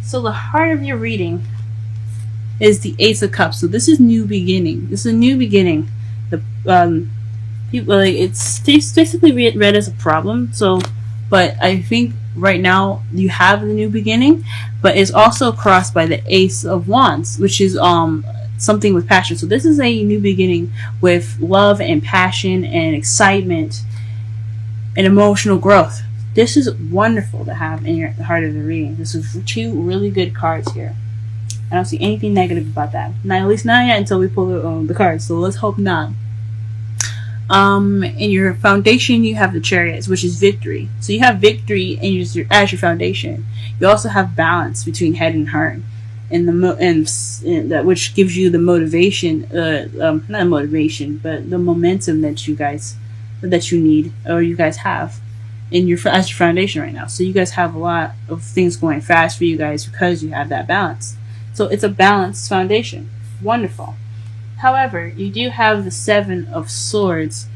So the heart of your reading is the Ace of Cups. So this is new beginning. This is a new beginning. The people, like, it's basically read as a problem. So, but I think right now you have the new beginning, but it's also crossed by the Ace of Wands, which is something with passion. So this is a new beginning with love and passion and excitement and emotional growth. This is wonderful to have in your heart of the reading. This is two really good cards here. I don't see anything negative about that. Not, at least not yet, until we pull the cards. So let's hope not. In your foundation, you have the Chariots, which is victory. So you have victory as your foundation. You also have balance between head and heart, and that which gives you the motivation. Not motivation, but the momentum that you need, or you guys have in your as your foundation right now. So you guys have a lot of things going fast for you guys because you have that balance. So it's a balanced foundation. Wonderful. However, you do have the Seven of Swords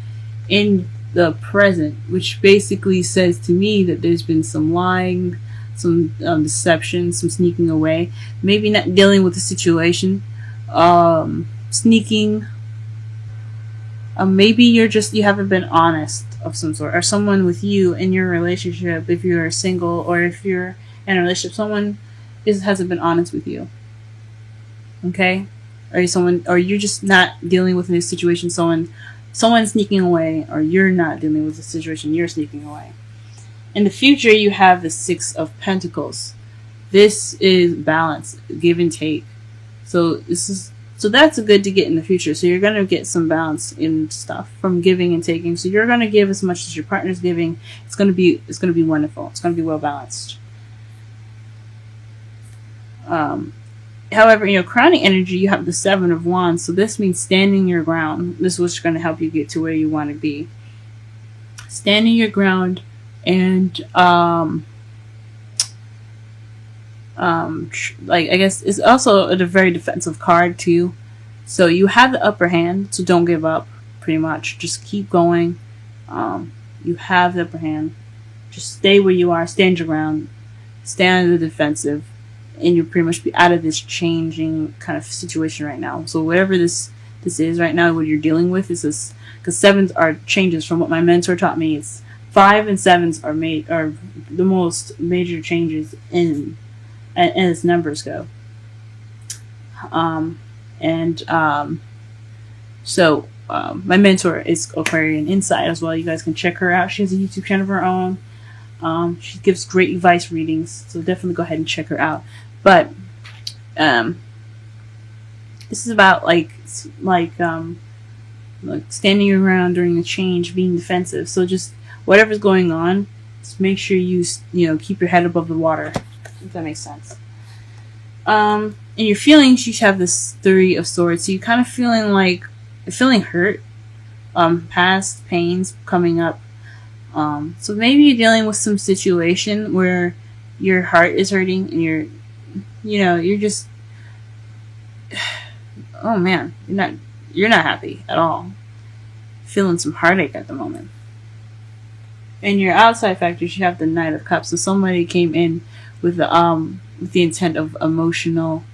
in the present, which basically says to me that there's been some lying, some deception, some sneaking away. Maybe not dealing with the situation, sneaking. Maybe you haven't been honest of some sort, or someone with you in your relationship, if you're single or if you're in a relationship, someone hasn't been honest with you. Okay, or you're just not dealing with this situation. Someone sneaking away, or you're not dealing with the situation. You're sneaking away. In the future, you have the Six of Pentacles. This is balance, give and take. So that's good to get in the future. So you're gonna get some balance in stuff from giving and taking. So you're gonna give as much as your partner's giving. It's gonna be wonderful. It's gonna be well balanced. However, crowning energy, you have the Seven of Wands. So this means standing your ground. This is what's going to help you get to where you want to be. Standing your ground, and I guess it's also a very defensive card too. So you have the upper hand. So don't give up. Pretty much, just keep going. You have the upper hand. Just stay where you are. Stand your ground. Stand on the defensive. And you'll pretty much be out of this changing kind of situation right now. So whatever this is right now, what you're dealing with is this, because sevens are changes from what my mentor taught me. It's 5 and 7s are the most major changes as numbers go. So my mentor is Aquarian Insight as well. You guys can check her out. She has a YouTube channel of her own. She gives great advice readings, so definitely go ahead and check her out. But this is about like standing your ground during the change, being defensive. So just whatever's going on, just make sure you keep your head above the water. If that makes sense. In your feelings, you have this Three of Swords. So you're kind of feeling hurt, past pains coming up. So maybe you're dealing with some situation where your heart is hurting and you're just, oh man, you're not happy at all. Feeling some heartache at the moment. In your outside factors, you have the Knight of Cups. So somebody came in with the intent of an emotional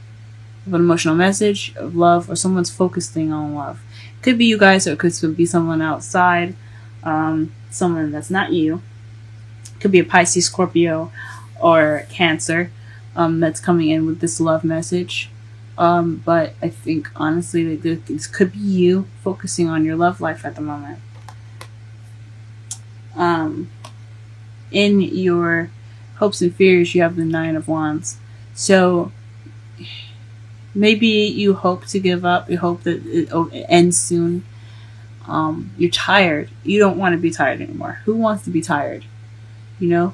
message of love, or someone's focusing on love. It could be you guys, or it could be someone outside. Someone that's not you. It could be a Pisces, Scorpio, or Cancer that's coming in with this love message. But I think honestly that this could be you focusing on your love life at the moment. In your hopes and fears, you have the Nine of Wands. So maybe you hope to give up. You hope that it ends soon. You're tired. You don't want to be tired anymore. Who wants to be tired? You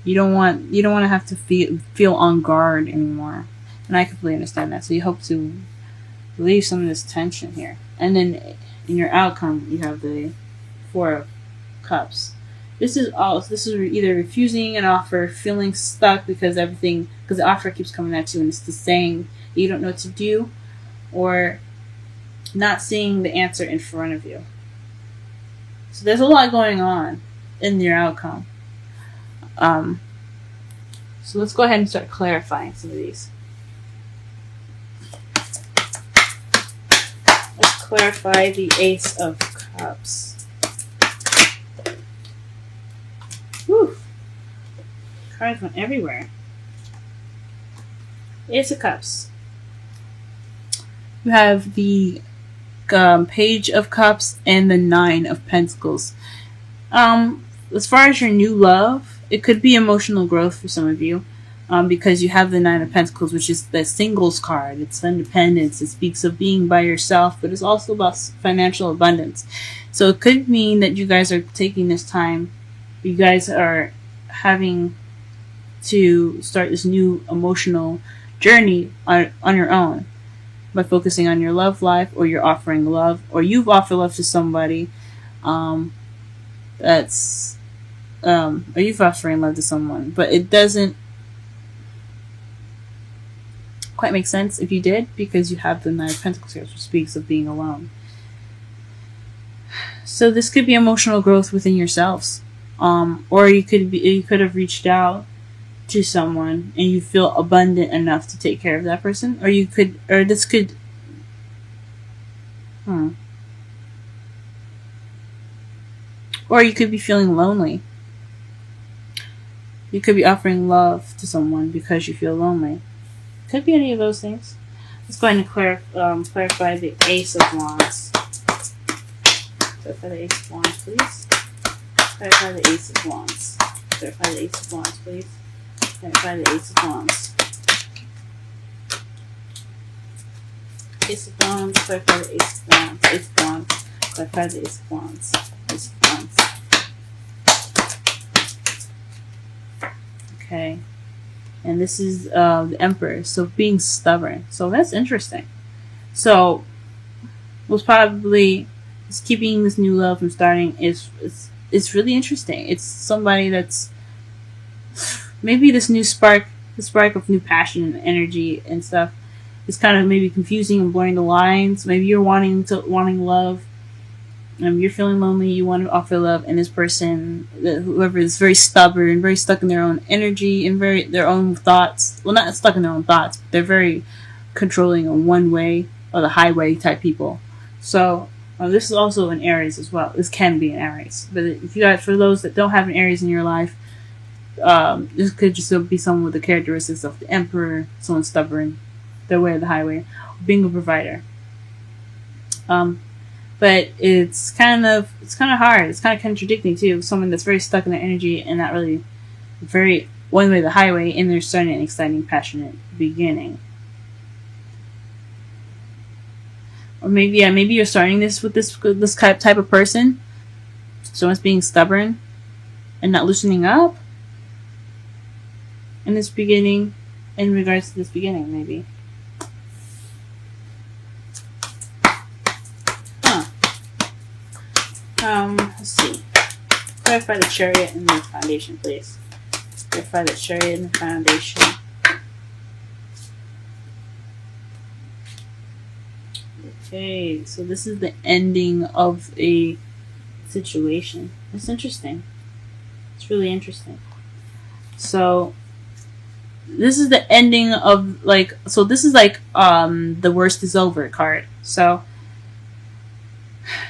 don't want to have to feel on guard anymore. And I completely understand that. So you hope to relieve some of this tension here. And then in your outcome, you have the Four of Cups. This is either refusing an offer, feeling stuck because the offer keeps coming at you and it's just saying you don't know what to do, or not seeing the answer in front of you. So there's a lot going on in your outcome. So let's go ahead and start clarifying some of these. Let's clarify the Ace of Cups. Whew. Cards went everywhere. Ace of Cups. You have the Page of Cups and the Nine of Pentacles. As far as your new love, it could be emotional growth for some of you, because you have the Nine of Pentacles, which is the singles card. It's independence. It speaks of being by yourself, but it's also about financial abundance. So it could mean that you guys are taking this time. You guys are having to start this new emotional journey on your own by focusing on your love life, or you're offering love, or you've offered love to somebody. Or you've offering love to someone, but it doesn't quite make sense if you did, because you have the Nine of Pentacles here, which speaks of being alone. So this could be emotional growth within yourselves, or you could have reached out to someone and you feel abundant enough to take care of that person, or this could or you could be feeling lonely. You could be offering love to someone because you feel lonely. Could be any of those things. Let's go ahead and clarify the Ace of Wands. Clarify the Ace of Wands, please. Clarify the Ace of Wands. Clarify the Ace of Wands, please. Clarify the Ace of Wands. Ace of Wands. Clarify the Ace of Wands. Ace of Wands. Clarify the Ace of Wands. Ace of Wands. Okay. And this is the Emperor. So being stubborn. So that's interesting. So was probably keeping this new love from starting is really interesting. It's somebody that's maybe this new spark, the spark of new passion and energy and stuff, is kind of maybe confusing and blurring the lines. Maybe you're wanting love. You're feeling lonely. You want to offer love, and this person, whoever, is very stubborn, very stuck in their own energy and their own thoughts. Well, not stuck in their own thoughts, but they're very controlling in one way, or the highway type people. So this is also an Aries as well. This can be an Aries, but if you got, for those that don't have an Aries in your life, this could just be someone with the characteristics of the Emperor, someone stubborn, their way of the highway, being a provider. But it's kind of hard. It's kind of contradicting too. Someone that's very stuck in their energy and not really very one way of the highway, and they're starting an exciting, passionate beginning. Or maybe you're starting this with this type of person. Someone's being stubborn and not loosening up in this beginning, in regards to this beginning, maybe. Let's see. Clarify the Chariot and the Foundation, please. Clarify the Chariot and the Foundation. Okay, so this is the ending of a situation. It's interesting. It's really interesting. So this is the ending of this is the worst is over card. So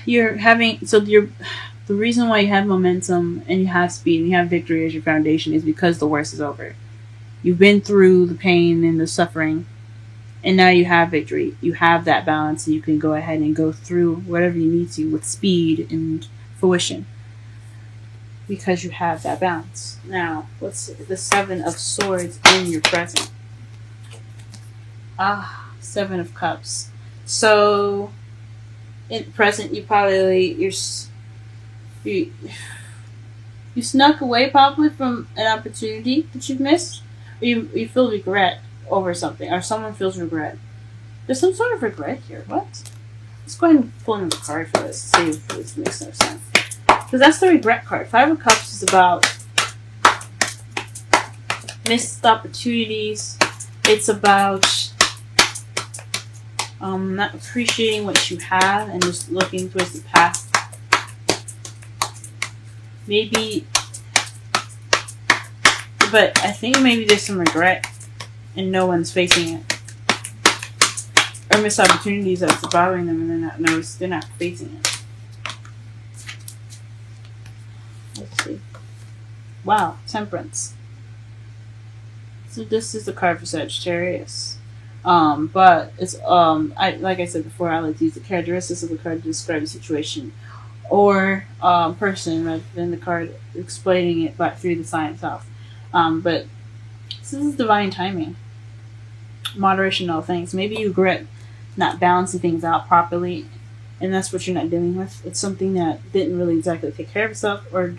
the reason why you have momentum and you have speed and you have victory as your foundation is because the worst is over. You've been through the pain and the suffering, and now you have victory. You have that balance, and you can go ahead and go through whatever you need to with speed and fruition, because you have that balance. Now, let's see. The Seven of Swords in your present. Seven of Cups. So in present, you probably you snuck away probably from an opportunity that you've missed, or you feel regret over something, or someone feels regret. There's some sort of regret here. What? Let's go ahead and pull another card for this. See if this makes no sense. Because that's the regret card. Five of Cups is about missed opportunities. It's about not appreciating what you have and just looking towards the past. Maybe But I think maybe there's some regret and no one's facing it. Or missed opportunities that's bothering them and they're not facing it. Let's see. Wow, Temperance. So this is the card for Sagittarius. But it's like I said before, I like to use the characteristics of the card to describe the situation or person rather than the card explaining it but through the sign itself. But this is divine timing. Moderation in all things. Maybe you regret not balancing things out properly, and that's what you're not dealing with. It's something that didn't really exactly take care of itself, or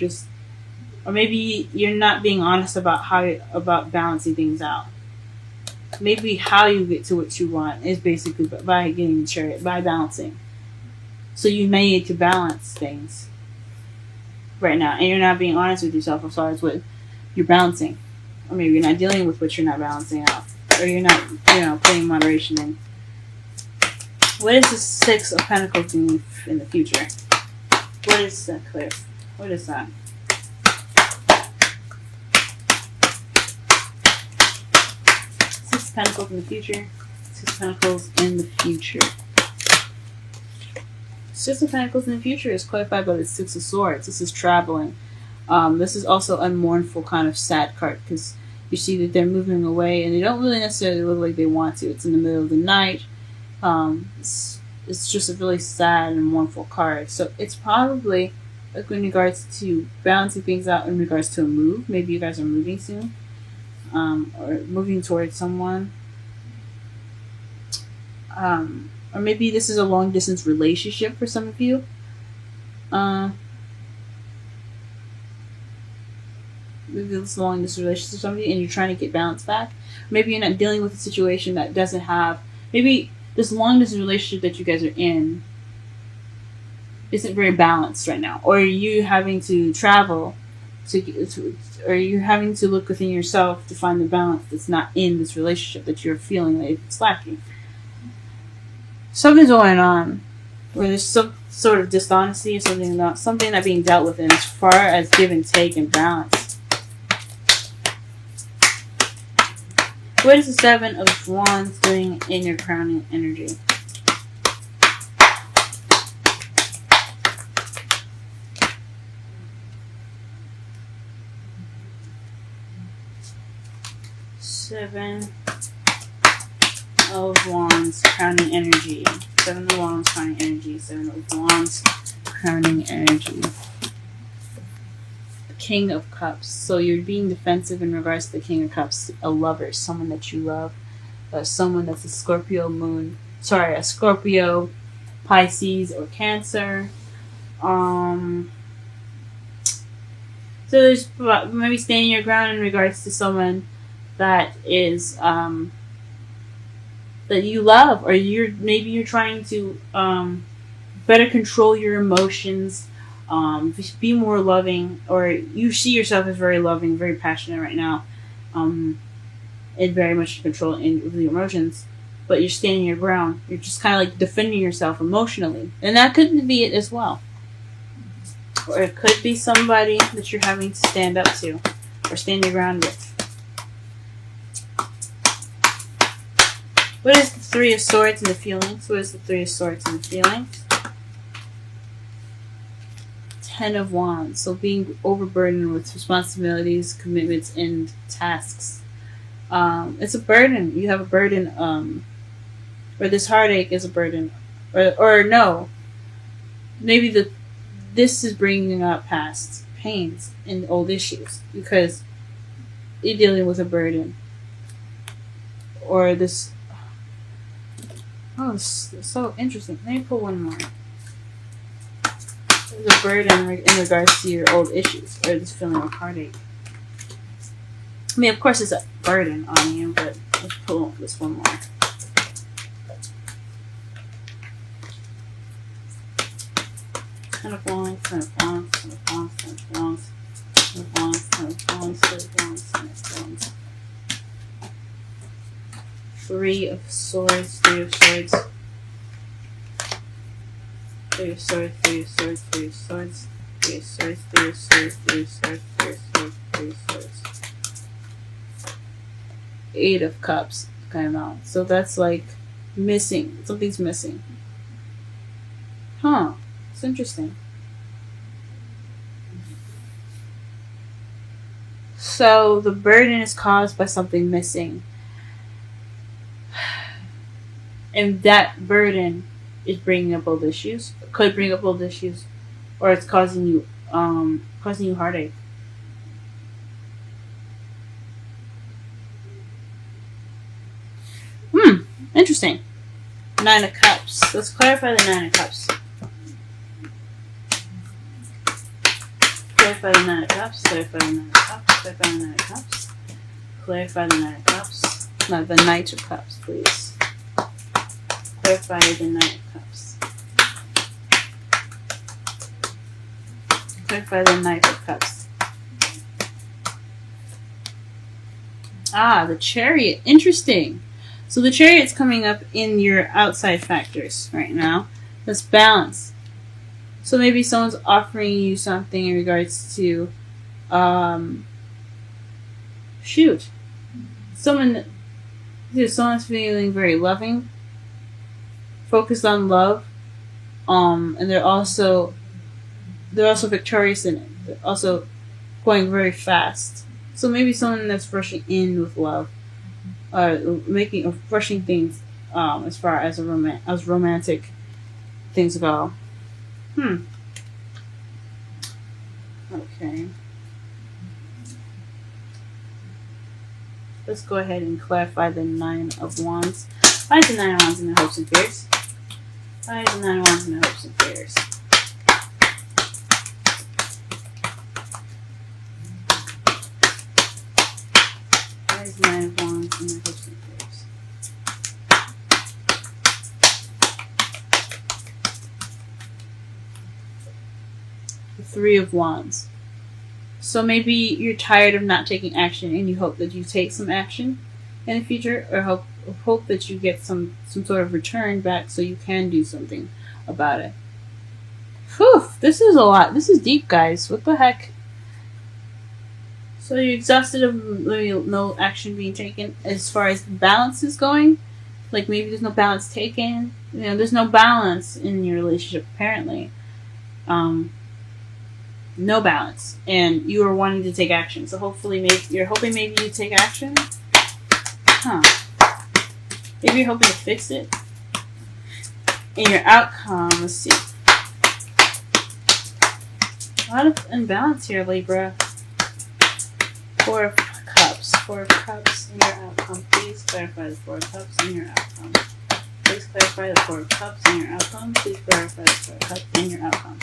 maybe you're not being honest about balancing things out. Maybe how you get to what you want is basically by getting the Chariot, by balancing. So you may need to balance things right now, and you're not being honest with yourself as far as what you're balancing, or maybe you're not dealing with what you're not balancing out, or you're not, putting moderation in. What is the Six of Pentacles in the future? What is that, Cliff? What is that? Six of Pentacles in the future. Six of Pentacles in the future. Six of Pentacles in the future is clarified by the Six of Swords. This is traveling. This is also a mournful kind of sad card because you see that they're moving away and they don't really necessarily look like they want to. It's in the middle of the night. It's just a really sad and mournful card. So it's probably like in regards to balancing things out in regards to a move. Maybe you guys are moving soon, or moving towards someone. Or maybe this is a long distance relationship for some of you. Maybe this is a long distance relationship for somebody and you're trying to get balance back. Maybe you're not dealing with a situation that doesn't have, maybe this long distance relationship that you guys are in isn't very balanced right now. Or you having to travel or you're having to look within yourself to find the balance that's not in this relationship that you're feeling that it's lacking. Something's going on where there's some sort of dishonesty or something not being dealt with in as far as give and take and balance. What is the Seven of Wands doing in your crowning energy? Seven of Wands crowning energy. Seven of Wands crowning energy. Seven of Wands crowning energy. King of Cups. So you're being defensive in regards to the King of Cups. A lover, someone that you love, someone that's a Scorpio a Scorpio, Pisces, or Cancer. So there's maybe standing your ground in regards to someone that is that you love, or you're trying to better control your emotions. Be more loving, or you see yourself as very loving, very passionate right now, and very much control with your emotions, but you're standing your ground. You're just kind of like defending yourself emotionally, and that could be it as well. Or it could be somebody that you're having to stand up to, or stand your ground with. What is the Three of Swords in the feelings? What is the Three of Swords in the feelings? Ten of Wands. So being overburdened with responsibilities, commitments, and tasks. It's a burden. You have a burden. Or this heartache is a burden. Or no. Maybe this is bringing up past pains and old issues because you're dealing with a burden. Or this. Oh, it's so interesting. Let me pull one more. There's a burden in regards to your old issues or this feeling of heartache. I mean, of course, it's a burden on you, but let's pull this one more. Ten of Wands, Ten of Wands, Ten of Wands, Ten of Wands, Ten of Wands, Ten of Wands, Ten of Wands, Ten of Wands. Three of Swords, Three of Swords. Three of Swords, Three of Swords, Three of Swords, Three of Swords, Three of Swords, Three of Swords, Three of Swords, Three of Swords. Eight of Cups kind of out. So that's like missing. Something's missing. Huh. It's interesting. So the burden is caused by something missing. And that burden is bringing up old issues. Could bring up old issues. Or it's causing you heartache. Interesting. Nine of Cups. Let's clarify the Nine of Cups. Clarify the Nine of Cups. Clarify the Nine of Cups. Clarify the Nine of Cups. Clarify the Nine of Cups. No, the Knight of Cups, please. Clarify the Knight of Cups. Clarify the Knight of Cups. Ah, the Chariot. Interesting. So the Chariot's coming up in your outside factors right now. That's balance. So maybe someone's offering you something in regards to, someone's feeling very loving, focused on love, and they're also victorious in it. They're also going very fast. So maybe someone that's rushing in with love. Rushing things as far as romantic things go. Okay. Let's go ahead and clarify the Nine of Wands. Why is the Nine of Wands in the hopes and fears? Why is the Nine of Wands in the hopes and fears? Why is the Nine of Wands in the hopes and fears? The Three of Wands. So maybe you're tired of not taking action and you hope that you take some action in the future, or hope that you get some sort of return back so you can do something about it. Whew, this is a lot. This is deep, guys. What the heck? So you're exhausted of no action being taken as far as balance is going? Like maybe there's no balance taken. There's no balance in your relationship apparently. No balance, and you are wanting to take action. So hopefully, you're hoping maybe you take action. Maybe you're hoping to fix it. And your outcome, let's see. A lot of imbalance here, Libra. Four of Cups. Four of Cups in your outcome. Please clarify the Four of Cups in your outcome. Please clarify the Four of Cups in your outcome. Please clarify the Four of Cups in your outcome.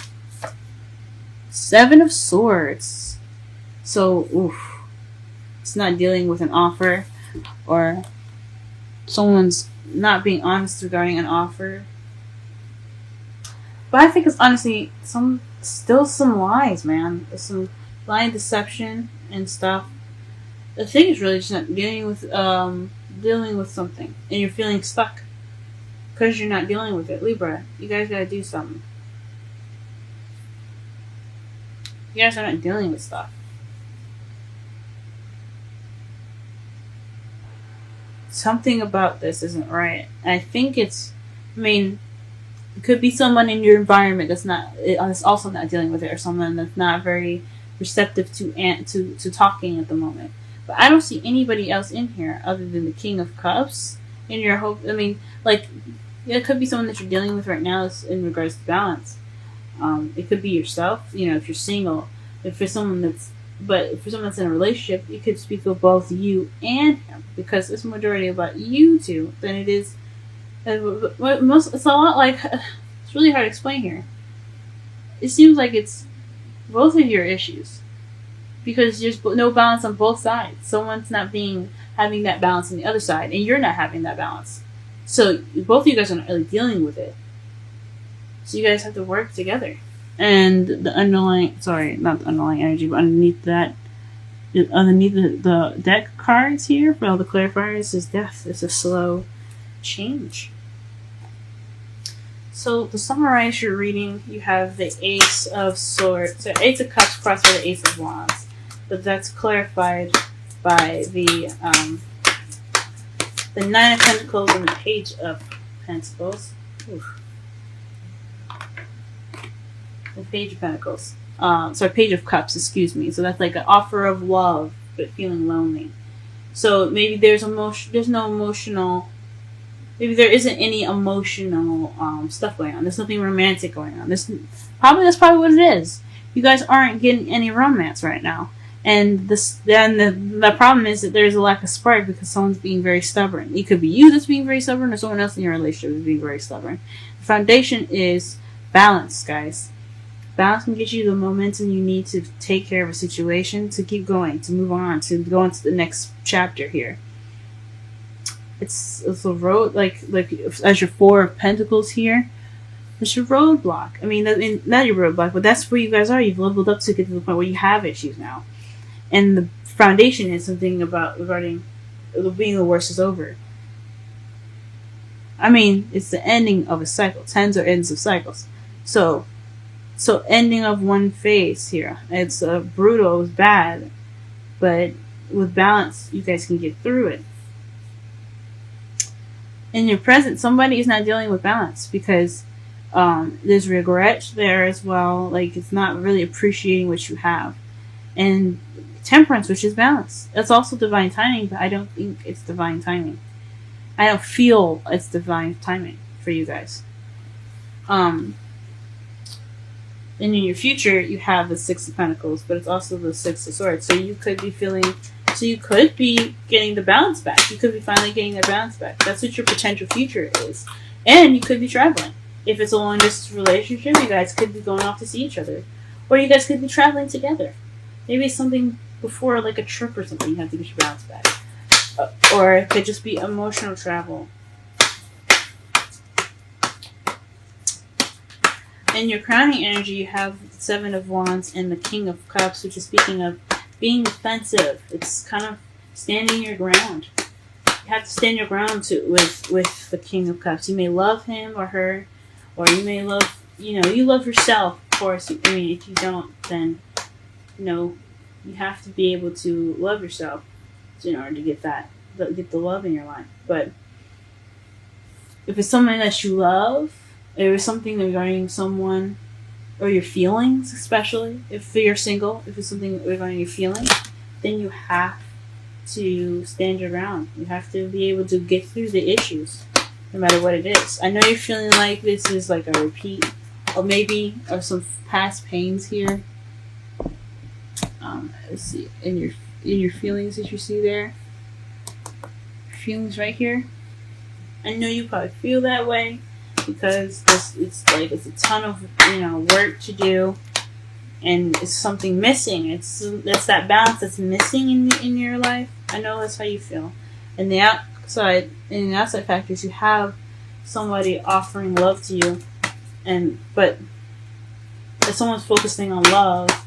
Seven of Swords. So, it's not dealing with an offer, or someone's not being honest regarding an offer. But I think it's honestly some lies, man. There's some lying, deception, and stuff. The thing is really just not dealing with something, and you're feeling stuck because you're not dealing with it. Libra, you guys gotta do something. You guys are not dealing with stuff. Something about this isn't right. I think it could be someone in your environment that's also not dealing with it, or someone that's not very receptive to talking at the moment. But I don't see anybody else in here other than the King of Cups. In your hope, it could be someone that you're dealing with right now in regards to balance. It could be yourself, if you're single. For someone that's in a relationship, you could speak of both you and him, because it's majority about you two than it is. It's a lot like, it's really hard to explain here. It seems like it's both of your issues, because there's no balance on both sides. Someone's not having that balance on the other side, and you're not having that balance. So both of you guys are not really dealing with it. So you guys have to work together. And the underlying, not the underlying energy, but underneath the deck cards here for all the clarifiers is death. It's a slow change. So to summarize your reading, you have the Ace of Swords, so Ace of Cups crossed by the Ace of Wands, but that's clarified by the The Nine of Pentacles and the Page of Pentacles. Oof. The Page of Pentacles. Sorry, Page of Cups, excuse me. So that's like an offer of love, but feeling lonely. So maybe there's no emotional, maybe there isn't any emotional stuff going on. There's nothing romantic going on. That's probably what it is. You guys aren't getting any romance right now. And the problem is that there's a lack of spark because someone's being very stubborn. It could be you that's being very stubborn, or someone else in your relationship is being very stubborn. The foundation is balance, guys. Balance can get you the momentum you need to take care of a situation, to keep going, to move on, to go into the next chapter here. It's a road, like as your Four of Pentacles here. It's your roadblock. I mean, not your roadblock, but that's where you guys are. You've leveled up to get to the point where you have issues now. And the foundation is something regarding being the worst is over. I mean, it's the ending of a cycle. Tens are ends of cycles. So ending of one phase here. It's brutal, it's bad, but with balance, you guys can get through it. In your present, somebody is not dealing with balance because there's regret there as well. Like, it's not really appreciating what you have. And Temperance, which is balance. That's also divine timing, but I don't think it's divine timing. I don't feel it's divine timing for you guys. And in your future, you have the Six of Pentacles, but it's also the Six of Swords. So you could be getting the balance back. You could be finally getting the balance back. That's what your potential future is. And you could be traveling. If it's a long distance relationship, you guys could be going off to see each other. Or you guys could be traveling together. Maybe it's something before, like a trip or something, you have to get your balance back. Or it could just be emotional travel. In your crowning energy, you have the Seven of Wands and the King of Cups, which is speaking of being defensive. It's kind of standing your ground. You have to stand your ground with the King of Cups. You may love him or her, or you may love, you love yourself, of course. I mean, if you don't, then, you have to be able to love yourself in order to get the love in your life. But if it's someone that you love, or something regarding someone, or your feelings, especially if you're single, if it's something regarding your feelings, then you have to stand your ground. You have to be able to get through the issues, no matter what it is. I know you're feeling like this is like a repeat, or maybe of some past pains here. Let's see, in your feelings that you see there, feelings right here. I know you probably feel that way because it's a ton of work to do, and it's something missing. That's that balance that's missing in your life. I know that's how you feel. In the outside factors, you have somebody offering love to you, but if someone's focusing on love,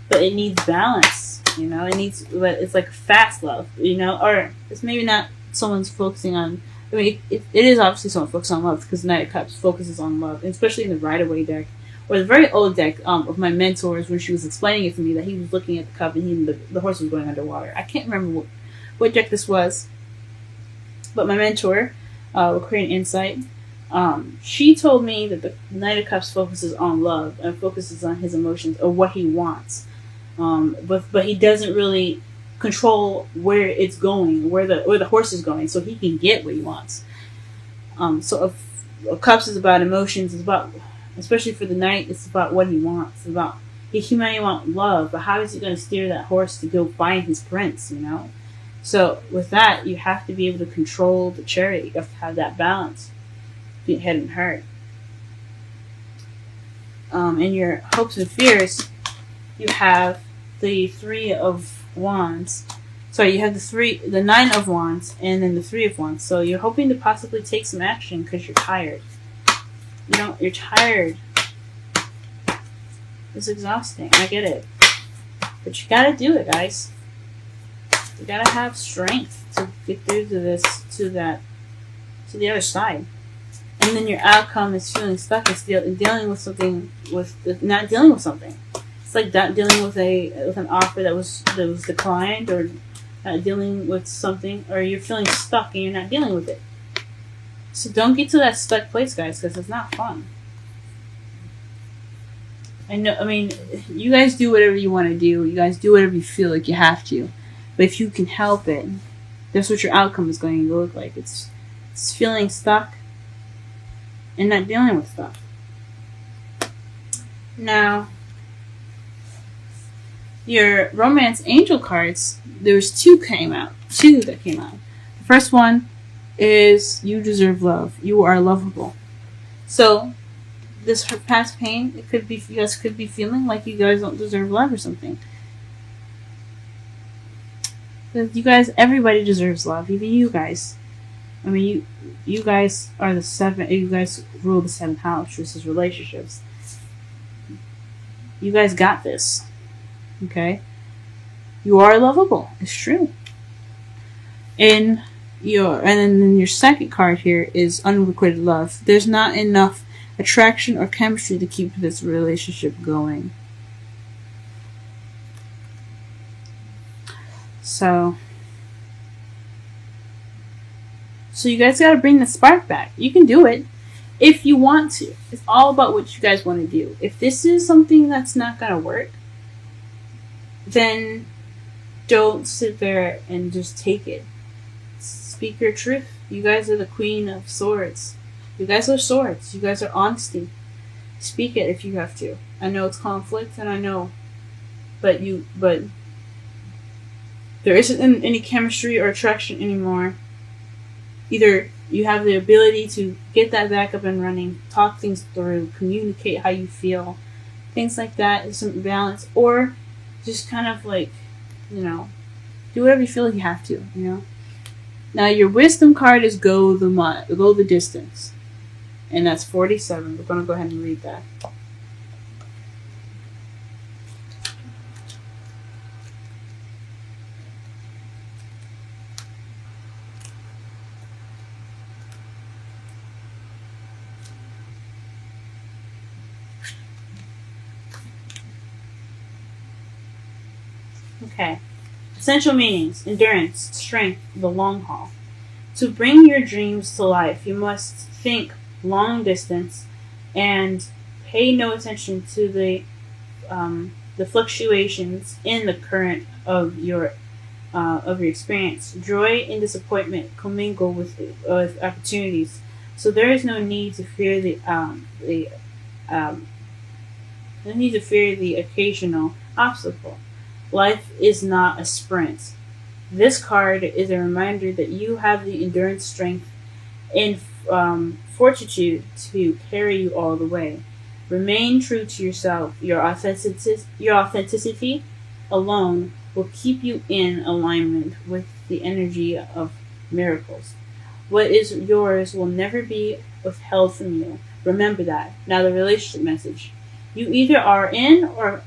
but it needs balance. But it's like fast love. Or it's maybe not someone's focusing on. I mean, it is obviously someone focused on love because the Knight of Cups focuses on love, and especially in the Rider-Waite deck, or the very old deck of my mentors when she was explaining it to me that he was looking at the cup and the horse was going underwater. I can't remember what deck this was, but my mentor, Korean Insight, she told me that the Knight of Cups focuses on love and focuses on his emotions or what he wants, but he doesn't really control where it's going, where the horse is going, so he can get what he wants. So if Cups is about emotions, it's about, especially for the Knight, it's about what he wants. It's about he might want love, but how is he going to steer that horse to go find his prince? So with that, you have to be able to control the chariot. You have to have that balance between head and heart. In your hopes and fears, you have the Three of Wands. Sorry, you have the Nine of Wands, and then the Three of Wands. So you're hoping to possibly take some action because you're tired. You're tired. It's exhausting. I get it, but you gotta do it, guys. You gotta have strength to get through to the other side. And then your outcome is feeling stuck and dealing with something, not dealing with something. It's like that, dealing with an offer that was declined, or dealing with something, or you're feeling stuck and you're not dealing with it. So don't get to that stuck place, guys, because it's not fun. I know. I mean, you guys do whatever you want to do. You guys do whatever you feel like you have to. But if you can help it, that's what your outcome is going to look like. It's feeling stuck and not dealing with stuff. Now, your romance angel cards, there's two that came out. The first one is you deserve love. You are lovable. So, this past pain, it could be, you guys could be feeling like you guys don't deserve love or something. You guys, everybody deserves love, even you guys. I mean, you guys are the seventh. You guys rule the seventh house, which is relationships. You guys got this. Okay, you are lovable. It's true. And then your second card here is unrequited love. There's not enough attraction or chemistry to keep this relationship going. So you guys got to bring the spark back. You can do it if you want to. It's all about what you guys want to do. If this is something that's not going to work, then don't sit there and just take it. Speak your truth. You guys are the Queen of Swords. You guys are swords. You guys are honesty. Speak it if you have to. I know it's conflict, and I know, but there isn't any chemistry or attraction anymore. Either you have the ability to get that back up and running, talk things through, communicate how you feel, things like that, is some balance, or just kind of like, do whatever you feel like you have to, Now your wisdom card is go the distance, and that's 47. We're gonna go ahead and read that. Okay. Essential meanings: endurance, strength, the long haul. To bring your dreams to life, you must think long distance and pay no attention to the fluctuations in the current of your experience. Joy and disappointment commingle with opportunities, so there is no need to fear the occasional obstacle. Life is not a sprint. This card is a reminder that you have the endurance, strength, and fortitude to carry you all the way. Remain true to yourself. Your authenticity alone will keep you in alignment with the energy of miracles. What is yours will never be withheld from you. Remember that. Now the relationship message. You either are you are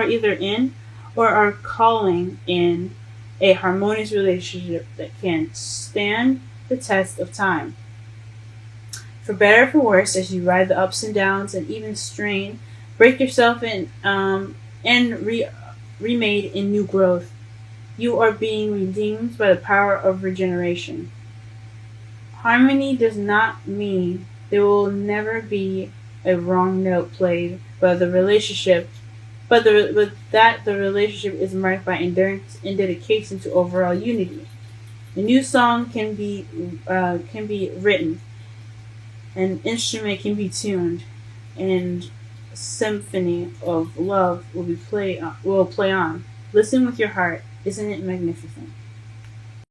either in or are calling in a harmonious relationship that can stand the test of time. For better or for worse, as you ride the ups and downs and even strain, break yourself in remade in new growth. You are being redeemed by the power of regeneration. Harmony does not mean there will never be a wrong note played, but the relationship is marked by endurance and dedication to overall unity. A new song can be written, an instrument can be tuned, and a symphony of love will play on. Listen with your heart. Isn't it magnificent?